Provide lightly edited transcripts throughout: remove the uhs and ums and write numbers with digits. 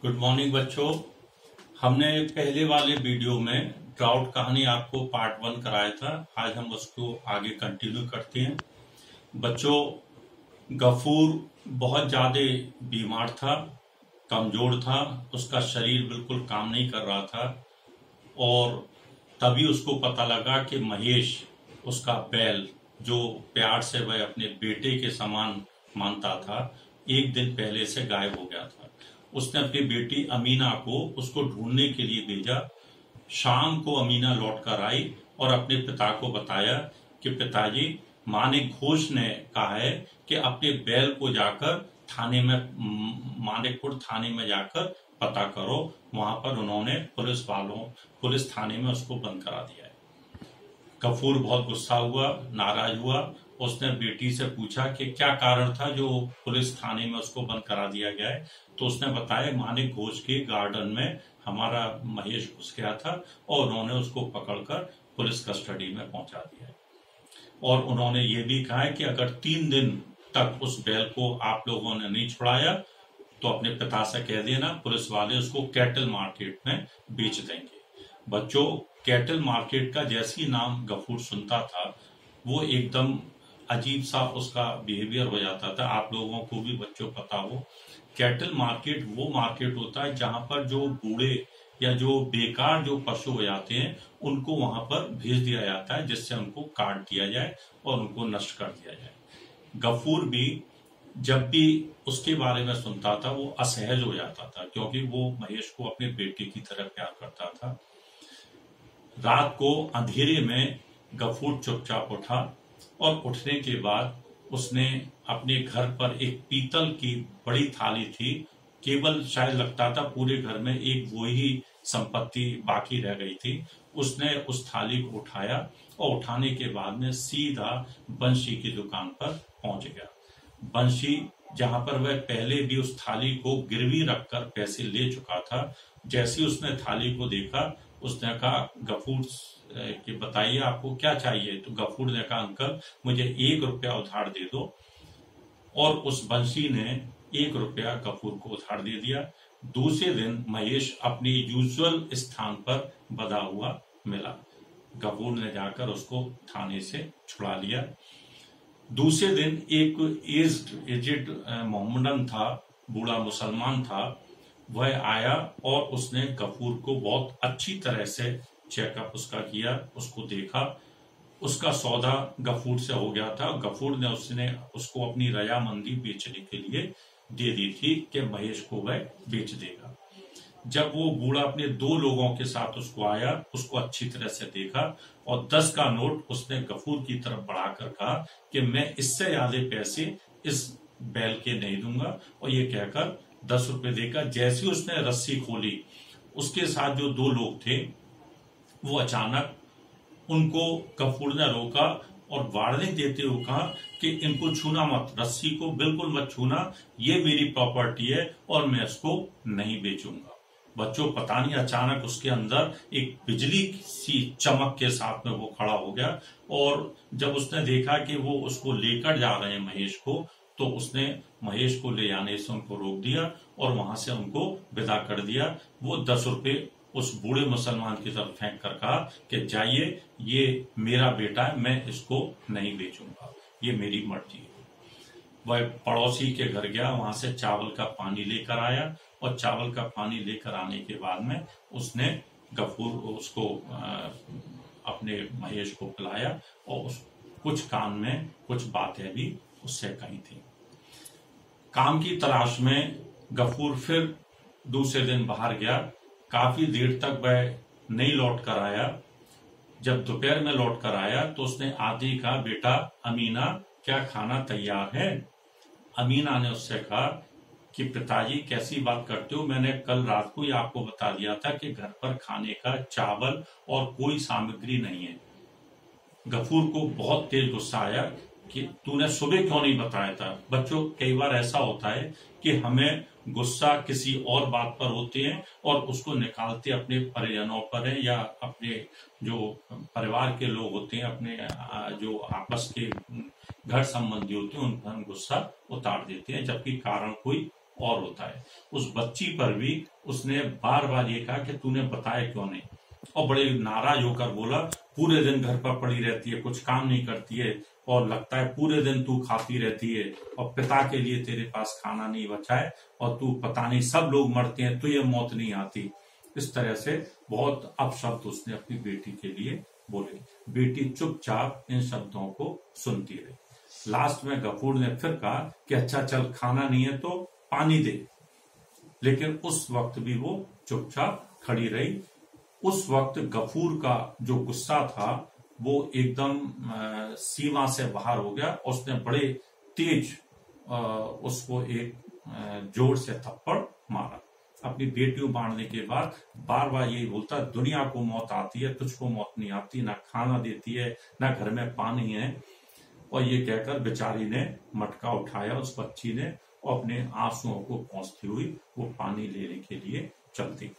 Good morning बच्चों। हमने पहले वाले वीडियो में ट्राउट कहानी आपको पार्ट 1 कराया था। आज हम उसको आगे कंटिन्यू करते हैं। बच्चों, गफूर बहुत ज्यादा बीमार था, कमजोर था, उसका शरीर बिल्कुल काम नहीं कर रहा था और तभी उसको पता लगा कि महेश, उसका बैल, जो प्यार से वह अपने बेटे के समान मानता था, एक दिन पहले से गायब हो गया था। उसने अपनी बेटी अमीना को उसको ढूंढने के लिए भेजा। शाम को अमीना लौट कर आई और अपने पिता को बताया कि पिताजी, मानिक ने कहा है कि अपने बैल को जाकर मानिकपुर थाने में जाकर पता करो। वहां पर उन्होंने पुलिस थाने में उसको बंद करा दिया है। गफूर बहुत गुस्सा हुआ, नाराज हुआ। उसने बेटी से पूछा कि क्या कारण था जो पुलिस थाने में उसको बंद करा दिया गया है। तो उसने बताया, मानिक घोष के गार्डन में हमारा महेश घुस गया था और उन्होंने उसको पकड़कर पुलिस कस्टडी में पहुंचा दिया है। और उन्होंने ये भी कहा है कि अगर 3 दिन तक उस बैल को आप लोगों ने नहीं छुड़ाया तो अपने पिता से कह देना, पुलिस वाले उसको कैटल मार्केट में बेच देंगे। बच्चों, कैटल मार्केट का जैसे ही नाम गफूर सुनता था, वो एकदम अजीब सा उसका बिहेवियर हो जाता था। आप लोगों को भी बच्चों पता हो, कैटल मार्केट वो मार्केट होता है जहां पर जो बूढ़े या जो बेकार जो पशु हो जाते हैं उनको वहां पर भेज दिया जाता है, जिससे उनको काट दिया जाए और उनको नष्ट कर दिया जाए। गफूर भी जब भी उसके बारे में सुनता था वो असहज हो जाता था, क्योंकि वो महेश को अपने बेटे की तरह प्यार करता था। रात को अंधेरे में गफूर चुपचाप उठा और उठने के बाद उसने अपने घर पर एक पीतल की बड़ी थाली थी, केवल शायद लगता था पूरे घर में एक वो ही संपत्ति बाकी रह गई थी। उसने उस थाली को उठाया और उठाने के बाद में सीधा बंशी की दुकान पर पहुंच गया। बंशी, जहां पर वह पहले भी उस थाली को गिरवी रखकर पैसे ले चुका था, जैसे उसने थाली को देखा उसने कहा, गफूर कि बताइए आपको क्या चाहिए। तो गफूर ने कहा, अंकल मुझे 1 रुपया उधार दे दो। और उस बंशी ने 1 रुपया गफूर को उधार दे दिया। दूसरे दिन महेश अपने यूजुअल स्थान पर बधा हुआ मिला। गफूर ने जाकर उसको थाने से छुड़ा लिया। दूसरे दिन एक एजेड मोहम्मदन था, बूढ़ा मुसलमान था, वह आया और उसने गफूर को बहुत अच्छी तरह से चेकअप उसका किया, उसको देखा। उसका सौदा गफूर से हो गया था। गफूर ने उसको अपनी रजामंदी बेचने के लिए दे दी थी कि महेश को वह बेच देगा। जब वो बूढ़ा अपने 2 लोगों के साथ उसको आया, उसको अच्छी तरह से देखा और 10 का नोट उसने गफूर की तरफ बढ़ाकर कहा कि मैं इससे ज्यादा पैसे इस बैल के नहीं दूंगा। और ये कहकर 10 रुपए देकर जैसे उसने रस्सी खोली, उसके साथ जो 2 लोग थे वो अचानक उनको गफूर ने रोका और वार्निंग देते हुए कहा कि इनको छूना मत, रस्सी को बिल्कुल मत छूना, ये मेरी प्रॉपर्टी है और मैं इसको नहीं बेचूंगा। बच्चों, पता नहीं अचानक उसके अंदर एक बिजली सी चमक के साथ में वो खड़ा हो गया और जब उसने देखा कि वो उसको लेकर जा रहे हैं महेश को, तो उसने महेश को ले जाने से उनको रोक दिया और वहां से उनको विदा कर दिया। वो 10 रुपए उस बूढ़े मुसलमान की तरफ फेंक कर कहा कि जाइए, ये मेरा बेटा है, मैं इसको नहीं बेचूंगा, ये मेरी मर्जी है। वह पड़ोसी के घर गया, वहां से चावल का पानी लेकर आया और चावल का पानी लेकर आने के बाद में उसने गफूर उसको अपने महेश को पिलाया और कुछ कान में कुछ बातें भी उससे कही थी। काम की तलाश में गफूर फिर दूसरे दिन बाहर गया। काफी देर तक वह नहीं लौट कर आया। जब दोपहर में लौट कर आया तो उसने आते ही कहा, बेटा अमीना, क्या खाना तैयार है? अमीना ने उससे कहा कि पिताजी कैसी बात करते हो, मैंने कल रात को ही आपको बता दिया था कि घर पर खाने का चावल और कोई सामग्री नहीं है। गफूर को बहुत तेज गुस्सा आया कि तूने सुबह क्यों नहीं बताया था। बच्चों, कई बार ऐसा होता है कि हमें गुस्सा किसी और बात पर होते हैं और उसको निकालते अपने परिजनों पर है या अपने जो परिवार के लोग होते हैं, अपने जो आपस के घर संबंधी होते हैं उन पर हम गुस्सा उतार देते हैं, जबकि कारण कोई और होता है। उस बच्ची पर भी उसने बार बार ये कहा कि तूने बताया क्यों नहीं, और बड़े नाराज होकर बोला पूरे दिन घर पर पड़ी रहती है, कुछ काम नहीं करती है, और लगता है पूरे दिन तू खाती रहती है और पिता के लिए तेरे पास खाना नहीं बचा है, और तू पता नहीं सब लोग मरते हैं तुझे मौत नहीं आती। इस तरह से बहुत अपशब्द उसने अपनी बेटी के लिए बोले। बेटी चुपचाप इन शब्दों को सुनती रही। लास्ट में गफूर ने फिर कहा कि अच्छा चल, खाना नहीं है तो पानी दे, लेकिन उस वक्त भी वो चुपचाप खड़ी रही। उस वक्त गफूर का जो गुस्सा था वो एकदम सीमा से बाहर हो गया। उसने बड़े तेज उसको एक जोर से थप्पड़ मारा। अपनी बेटी को मारने के बाद बार बार यही बोलता, दुनिया को मौत आती है, तुझको मौत नहीं आती, ना खाना देती है, ना घर में पानी है। और ये कहकर बेचारी ने मटका उठाया उस बच्ची ने, और अपने आंसुओं को पोंछती हुई वो पानी लेने के लिए चलती।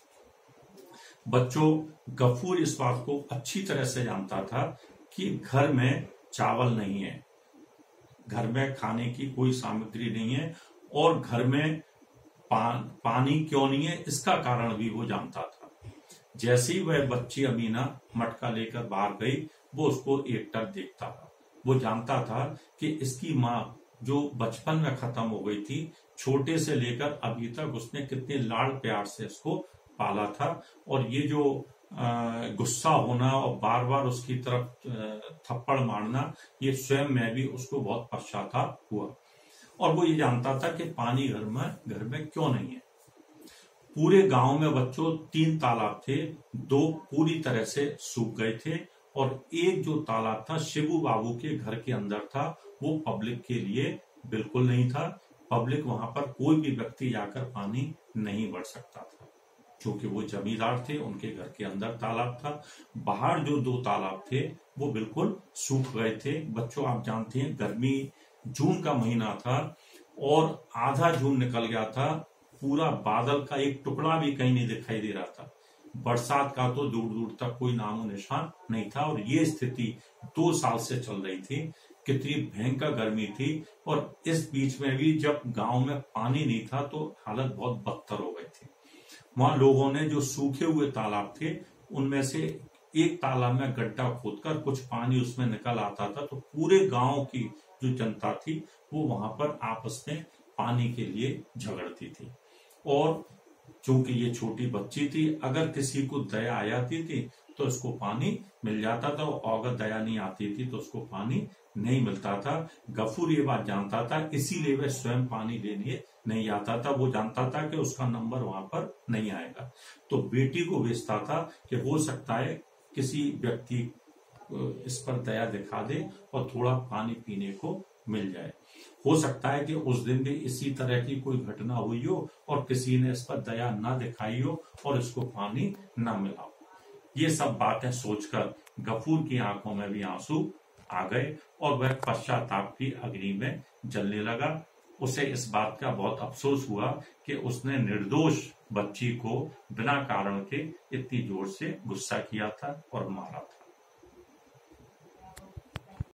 बच्चों, गफूर इस बात को अच्छी तरह से जानता था कि घर में चावल नहीं है, घर में खाने की कोई सामग्री नहीं है, और घर में पानी क्यों नहीं है इसका कारण भी वो जानता था। जैसे ही वह बच्ची अमीना मटका लेकर बाहर गई, वो उसको एकटक देखता था। वो जानता था कि इसकी माँ जो बचपन में खत्म हो गई थी, छोटे से लेकर अभी तक उसने कितने लाड़ प्यार से इसको पाला था, और ये जो गुस्सा होना और बार बार उसकी तरफ थप्पड़ मारना, ये स्वयं में भी उसको बहुत पश्चाताप हुआ। और वो ये जानता था कि पानी घर में क्यों नहीं है। पूरे गांव में बच्चों 3 तालाब थे, 2 पूरी तरह से सूख गए थे, और एक जो तालाब था शिबू बाबू के घर के अंदर था, वो पब्लिक के लिए बिल्कुल नहीं था। पब्लिक वहां पर कोई भी व्यक्ति जाकर पानी नहीं भर सकता था, क्योंकि वो जमींदार थे, उनके घर के अंदर तालाब था। बाहर जो 2 तालाब थे वो बिल्कुल सूख गए थे। बच्चों, आप जानते हैं गर्मी, जून का महीना था और आधा जून निकल गया था, पूरा बादल का एक टुकड़ा भी कहीं नहीं दिखाई दे रहा था। बरसात का तो दूर दूर तक कोई नामो निशान नहीं था, और ये स्थिति 2 साल से चल रही थी। कितनी भयंकर गर्मी थी, और इस बीच में भी जब गांव में पानी नहीं था तो हालत बहुत बदतर हो गई थी। वहां लोगों ने जो सूखे हुए तालाब थे उनमें से एक तालाब में गड्ढा खोदकर कुछ पानी उसमें निकल आता था, तो पूरे गांव की जो जनता थी वो वहां पर आपस में पानी के लिए झगड़ती थी। और चूंकि ये छोटी बच्ची थी, अगर किसी को दया आ जाती थी तो उसको पानी मिल जाता था, और अगर दया नहीं आती थी तो उसको पानी नहीं मिलता था। गफूर ये बात जानता था, इसीलिए वह स्वयं पानी लेने नहीं जाता था। वो जानता था कि उसका नंबर वहां पर नहीं आएगा, तो बेटी को भेजता था कि हो सकता है किसी व्यक्ति इस पर दया दिखा दे और थोड़ा पानी पीने को मिल जाए। हो सकता है कि उस दिन भी इसी तरह की कोई घटना हुई हो और किसी ने इस पर दया ना दिखाई हो और इसको पानी ना मिला हो। ये सब बातें सोचकर गफूर की आंखों में भी आंसू आ गए, और वह पश्चाताप की अग्नि में जलने लगा। उसे इस बात का बहुत अफसोस हुआ कि उसने निर्दोष बच्ची को बिना कारण के इतनी जोर से गुस्सा किया था और मारा था।